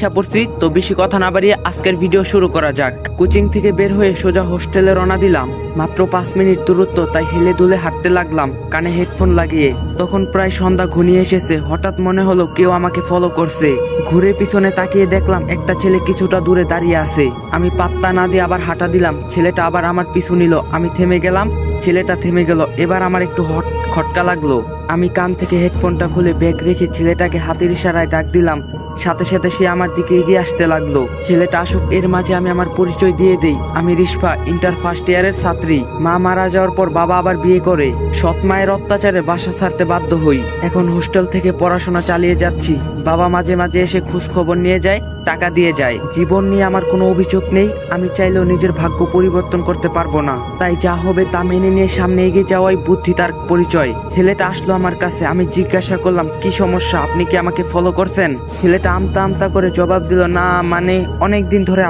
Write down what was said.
আইসা পড়ছি, তো বেশি কথা না বাড়িয়ে আজকের ভিডিও শুরু করা যাক। কোচিং থেকে বের হয়ে সোজা হোস্টেলে রওনা দিলাম। মাত্র 5 মিনিট দূরত্ব, তাই হেলে দুলে হাঁটতে লাগলাম কানে হেডফোন লাগিয়ে। তখন প্রায় সন্ধ্যা ঘনিয়ে এসেছে। হঠাৎ মনে হলো কেউ আমাকে ফলো করছে। ঘুরে পিছনে তাকিয়ে দেখলাম একটা ছেলে কিছুটা দূরে দাঁড়িয়ে আছে। আমি পাত্তা না দিয়ে আবার হাঁটা দিলাম। ছেলেটা আবার আমার পিছু নিল। আমি থেমে গেলাম, ছেলেটা থেমে গেল। এবার আমার একটু খটকা লাগলো। আমি কান থেকে হেডফোনটা খুলে ব্যাগ রেখে ছেলেটাকে হাতের ইশারায় ডাক দিলাম। সাথে সাথে সে আমার দিকে এগিয়ে আসতে লাগলো। ছেলেটা আসুক এর মাঝে আমি আমার পরিচয় দিয়ে দেই। আমি রিশফা, ইন্টার ফার্স্ট ইয়ারের ছাত্রী। মা মারা যাওয়ার পর বাবা আবার বিয়ে করে। সৎ মায়ের অত্যাচারে বাসা ছাড়তে বাধ্য হই। এখন হোস্টেল থেকে পড়াশোনা চালিয়ে যাচ্ছি। বাবা মাঝে মাঝে এসে খোঁজ খবর নিয়ে যায়, টাকা দিয়ে যায়। জীবন নিয়ে আমার কোনো অভিযোগ নেই। আমি চাইলেও নিজের ভাগ্য পরিবর্তন করতে পারবো না। তাই যা হবে তা মেনে নিয়ে সামনে এগিয়ে যাওয়াই বুদ্ধি তার পরিচয়। ছেলেটা আসলো আমার কাছে। আমি জিজ্ঞাসা করলাম, কি সমস্যা, আপনি কি আমাকে ফলো করছেন? ছেলেটা আমতা আমতা করে জবাব দিল, না মানে অনেকদিন ধরে